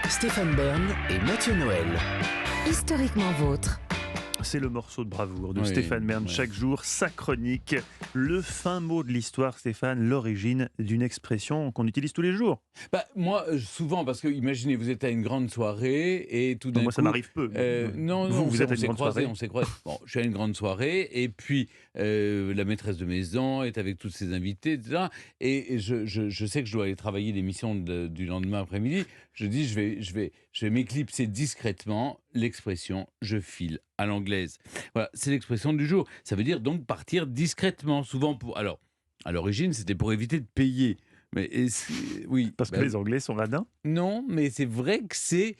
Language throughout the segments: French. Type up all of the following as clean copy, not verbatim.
Stéphane Bern et Mathieu Noël. Historiquement vôtre. C'est le morceau de bravoure de Oui, Stéphane Bern. oui. Chaque jour, sa chronique. Le fin mot de l'histoire, Stéphane, l'origine d'une expression qu'on utilise tous les jours. Moi, souvent, parce que imaginez, vous êtes à une grande soirée et tout d'un Moi, coup... ça m'arrive peu. Non, Vous êtes à on une s'est grande croisés, soirée. on s'est croisés. Bon, je suis à une grande soirée et puis la maîtresse de maison est avec tous ses invités, etc. Et je sais que je dois aller travailler l'émission du lendemain après-midi. Je dis, je vais m'éclipser discrètement l'expression « je file à l'anglaise ». Voilà, c'est l'expression du jour. Ça veut dire donc partir discrètement, souvent pour... Alors, à l'origine, c'était pour éviter de payer. Oui, Parce que les Anglais sont radins. non, mais c'est vrai que c'est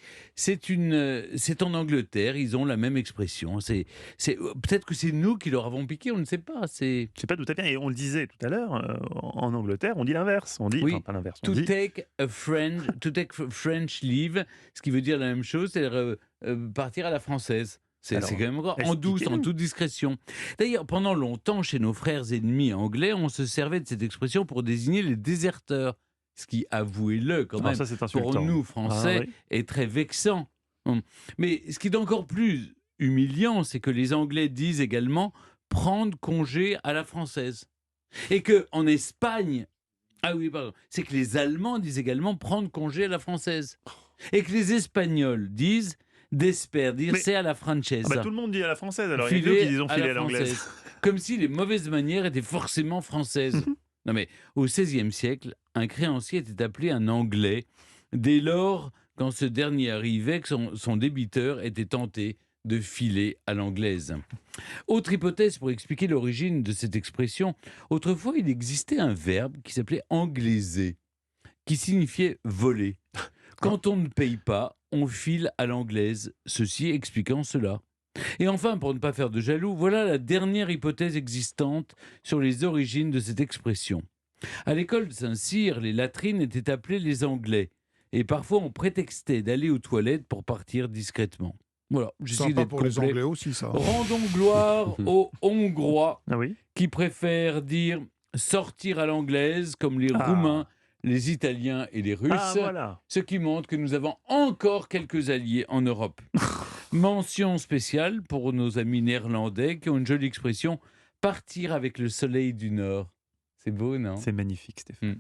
en Angleterre, ils ont la même expression. Peut-être que c'est nous qui leur avons piqué, on ne sait pas. Je sais pas d'où ça vient. Et on le disait tout à l'heure, en Angleterre, on dit l'inverse. On dit, Oui, enfin pas l'inverse. On to dit, take French leave, ce qui veut dire la même chose, c'est partir à la française. C'est Alors, quand même encore en expliquez-nous. douce, en toute discrétion. D'ailleurs, pendant longtemps, chez nos frères ennemis anglais, on se servait de cette expression pour désigner les déserteurs. Ce qui, avouez-le quand alors même, ça c'est pour insultant. nous, Français, Ah, oui. est très vexant. Mais ce qui est encore plus humiliant, c'est que les Anglais disent également prendre congé à la française. Et qu'en Espagne, ah oui, pardon, c'est que les Allemands disent également prendre congé à la française. Et que les Espagnols disent despedirse à la française. Ah bah, tout le monde dit à la française. Alors il y a que nous qui disons filer à l'anglaise. Comme si les mauvaises manières étaient forcément françaises. Non mais, au XVIe siècle, un créancier était appelé un Anglais, dès lors, quand ce dernier arrivait, que son débiteur était tenté de filer à l'anglaise. Autre hypothèse pour expliquer l'origine de cette expression, autrefois il existait un verbe qui s'appelait anglaiser, qui signifiait voler. Quand on ne paye pas, on file à l'anglaise, ceci expliquant cela. Et enfin, pour ne pas faire de jaloux, voilà la dernière hypothèse existante sur les origines de cette expression. À l'école de Saint-Cyr, les latrines étaient appelées les Anglais. Et parfois, on prétextait d'aller aux toilettes pour partir discrètement. Voilà, j'essaie Sympa d'être pour les complet. Anglais aussi, ça. Rendons gloire aux Hongrois Ah oui. qui préfèrent dire sortir à l'anglaise, comme les Ah. Roumains, les Italiens et les Russes. Ah voilà. Ce qui montre que nous avons encore quelques alliés en Europe. Mention spéciale pour nos amis néerlandais qui ont une jolie expression, partir avec le soleil du Nord. C'est beau, non ? C'est magnifique, Stéphane.